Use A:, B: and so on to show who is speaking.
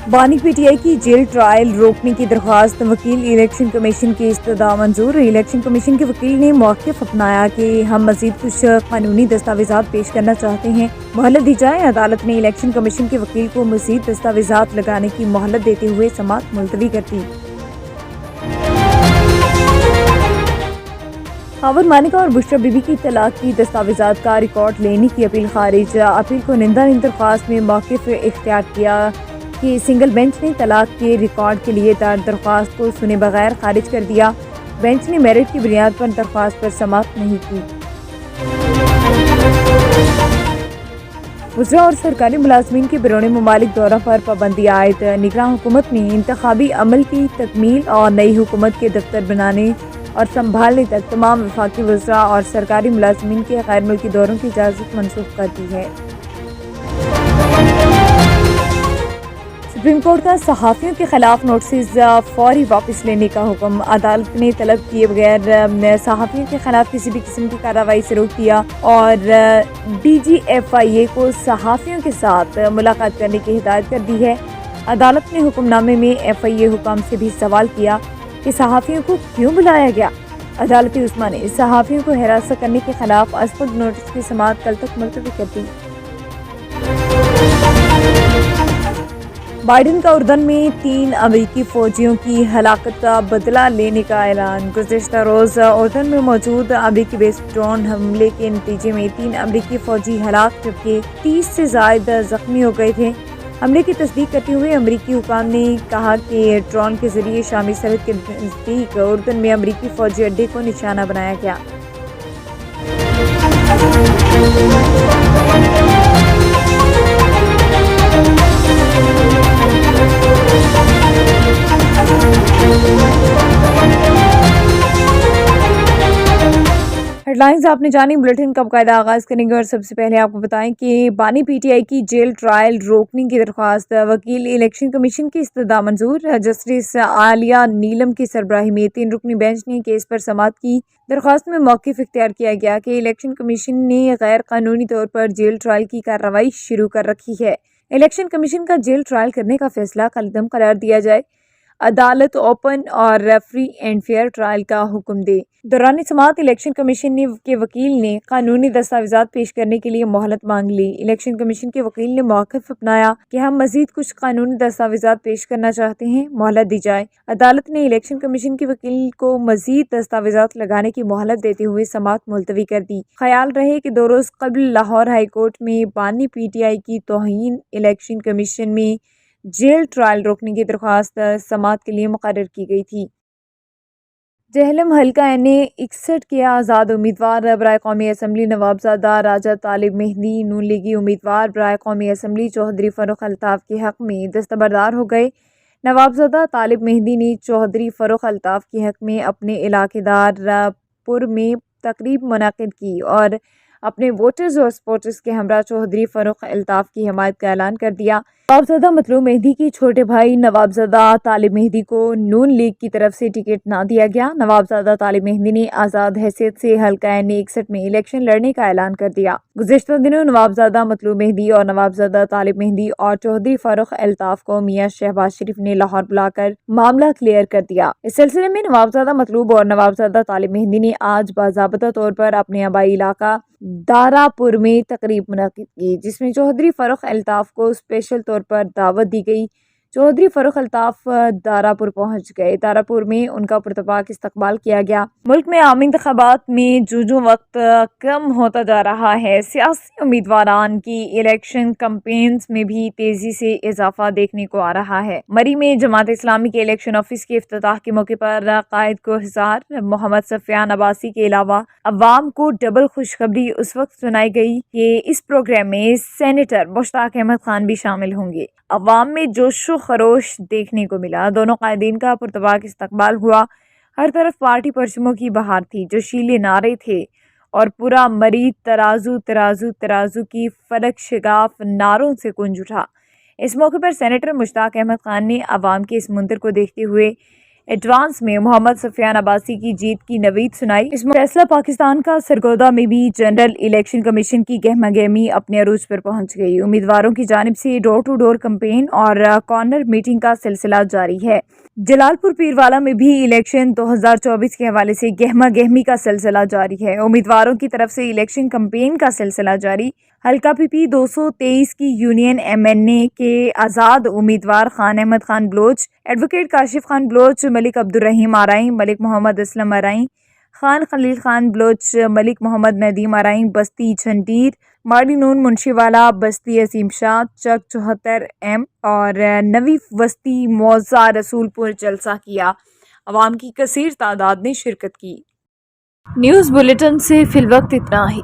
A: بانی P T I کی jail trial روکنے کی درخواست وکیل الیکشن کمیشن کی استدعا منظور۔ الیکشن کمیشن کے وکیل نے موقف اپنایا کہ ہم مزید کچھ قانونی دستاویزات پیش کرنا چاہتے ہیں، مہلت دی جائے۔ عدالت نے الیکشن کمیشن کے وکیل کو مزید دستاویزات لگانے کی مہلت دیتے ہوئے سماعت ملتوی کر دی۔ خاوند مانیکا اور بشرا بی بی کی طلاق کی دستاویزات کا ریکارڈ لینے کی اپیل خارج۔ اپیل کنندہ نے درخواست میں موقف اختیار کیا کہ سنگل بینچ نے طلاق کے ریکارڈ کے لیے درخواست کو سنے بغیر خارج کر دیا۔ بینچ نے میرٹ کی بنیاد پر درخواست پر سماعت نہیں کی۔ وزراء اور سرکاری ملازمین کے بیرون ممالک دورہ پر پابندی عائد۔ نگراں حکومت نے انتخابی عمل کی تکمیل اور نئی حکومت کے دفتر بنانے اور سنبھالنے تک تمام وفاقی وزراء اور سرکاری ملازمین کے غیر ملکی دوروں کی اجازت منسوخ کر دی ہے۔ سپریم کورٹ کا صحافیوں کے خلاف نوٹسز فوری واپس لینے کا حکم۔ عدالت نے طلب کیے بغیر صحافیوں کے خلاف کسی بھی قسم کی کارروائی سے روک دیا اور ڈی جی ایف آئی اے کو صحافیوں کے ساتھ ملاقات کرنے کی ہدایت کر دی ہے۔ عدالت نے حکم نامے میں ایف آئی اے حکام سے بھی سوال کیا کہ صحافیوں کو کیوں بلایا گیا۔ عدالت عظمیٰ نے صحافیوں کو ہراساں کرنے کے خلاف ازخود نوٹس کی سماعت کل تک ملتوی کر دی۔ بائیڈن کا اردن میں 3 امریکی فوجیوں کی ہلاکت کا بدلہ لینے کا اعلان۔ گزشتہ روز اردن میں موجود امریکی بیس ڈرون حملے کے نتیجے میں 3 امریکی فوجی ہلاک جبکہ 30 سے زائد زخمی ہو گئے تھے۔ حملے کی تصدیق کرتے ہوئے امریکی حکام نے کہا کہ ڈرون کے ذریعے شامی سرحد کے نزدیک اردن میں امریکی فوجی اڈے کو نشانہ بنایا گیا۔ ہیڈ لائنز آپ نے جانی، بلیٹن کا باقاعدہ آغاز کریں گے اور سب سے پہلے آپ کو بتائیں کہ بانی پی ٹی آئی کی جیل ٹرائل روکنے کی درخواست وکیل الیکشن کمیشن کی استدعا منظور۔ جسٹس عالیہ نیلم کی سربراہی میں 3 رکنی بینچ نے کیس پر سماعت کی۔ درخواست میں موقف اختیار کیا گیا کہ الیکشن کمیشن نے غیر قانونی طور پر جیل ٹرائل کی کارروائی شروع کر رکھی ہے۔ الیکشن کمیشن کا جیل ٹرائل کرنے کا فیصلہ کالعدم قرار دیا جائے۔ عدالت اوپن اور فری اینڈ فیئر ٹرائل کا حکم دے۔ دوران سماعت الیکشن کمیشن کے وکیل نے قانونی دستاویزات پیش کرنے کے لیے مہلت مانگ لی۔ الیکشن کمیشن کے وکیل نے موقف اپنایا کہ ہم مزید کچھ قانونی دستاویزات پیش کرنا چاہتے ہیں، مہلت دی جائے۔ عدالت نے الیکشن کمیشن کے وکیل کو مزید دستاویزات لگانے کی مہلت دیتے ہوئے سماعت ملتوی کر دی۔ خیال رہے کہ 2 روز قبل لاہور ہائی کورٹ میں بانی پی ٹی آئی کی توہین الیکشن کمیشن میں جیل ٹرائل روکنے کی درخواست سماعت کے لیے مقرر کی گئی تھی۔ جہلم حلقہ این اے 61 کے آزاد امیدوار برائے قومی اسمبلی نوابزادہ راجہ طالب مہدی نون لیگی امیدوار برائے قومی اسمبلی چوہدری فاروق الطاف کے حق میں دستبردار ہو گئے۔ نوابزادہ طالب مہدی نے چوہدری فاروق الطاف کے حق میں اپنے علاقے دار پور میں تقریب منعقد کی اور اپنے ووٹرز اور سپورٹرز کے ہمراہ چوہدری فاروق الطاف کی حمایت کا اعلان کر دیا۔ نوابزادہ مطلوب مہدی کے چھوٹے بھائی نوابزادہ طالب مہدی کو نون لیگ کی طرف سے ٹکٹ نہ دیا گیا۔ نوابزادہ طالب مہدی نے آزاد حیثیت سے حلقہ این اے 61 میں الیکشن لڑنے کا اعلان کر دیا۔ گزشتہ دنوں نوابزادہ مطلوب مہدی اور نوابزادہ طالب مہدی اور چوہدری فاروق الطاف کو میاں شہباز شریف نے لاہور بلا کر معاملہ کلیئر کر دیا۔ اس سلسلے میں نوابزادہ مطلوب اور نوابزادہ طالب مہدی نے آج باضابطہ طور پر اپنے آبائی علاقہ دارا پور میں تقریب منعقد کی، جس میں چوہدری فاروق الطاف کو اسپیشل طور پر دعوت دی گئی۔ چوہدری فاروق الطاف دارا پور پہنچ گئے۔ دارا پور میں ان کا پرتپاک استقبال کیا گیا۔ ملک میں عام انتخابات میں جو وقت کم ہوتا جا رہا ہے، سیاسی امیدواران کی الیکشن کمپینز میں بھی تیزی سے اضافہ دیکھنے کو آ رہا ہے۔ مری میں جماعت اسلامی کے الیکشن آفس کے افتتاح کے موقع پر قائد کوہسار محمد سفیان عباسی کے علاوہ عوام کو ڈبل خوشخبری اس وقت سنائی گئی کہ اس پروگرام میں سینیٹر مشتاق احمد خان بھی شامل ہوں گے۔ عوام میں جوش و خروش دیکھنے کو ملا۔ دونوں قائدین کا پرتپاک استقبال ہوا۔ ہر طرف پارٹی پرچموں کی بہار تھی، جوشیلے نعرے تھے اور پورا مری ترازو ترازو ترازو کی فلک شگاف نعروں سے گونج اٹھا۔ اس موقع پر سینیٹر مشتاق احمد خان نے عوام کے اس منظر کو دیکھتے ہوئے ایڈوانس میں محمد سفیان عباسی کی جیت کی نوید سنائی۔ اس فیصلہ پاکستان کا سرگودا میں بھی جنرل الیکشن کمیشن کی گہما گہمی اپنے عروج پر پہنچ گئی۔ امیدواروں کی جانب سے ڈور ٹو ڈور کمپین اور کارنر میٹنگ کا سلسلہ جاری ہے۔ جلال پور پیروالا میں بھی الیکشن 2024 کے حوالے سے گہما گہمی کا سلسلہ جاری ہے۔ امیدواروں کی طرف سے الیکشن کمپین کا سلسلہ جاری۔ حلقہ پی پی 223 کی یونین ایم این اے کے آزاد امیدوار خان احمد خان بلوچ، ایڈوکیٹ کاشف خان بلوچ، ملک عبدالرحیم آرائیں، ملک محمد اسلم آرائیں، خان خلیل خان بلوچ، ملک محمد ندیم آرائیں، بستی جھنٹیر، ماڑی نون منشی والا، بستی عظیم شاہ، چک 74 اور نوی وسطی موضع رسول پور جلسہ کیا۔ عوام کی کثیر تعداد نے شرکت کی۔ نیوز بلیٹن سے فی الوقت اتنا ہی۔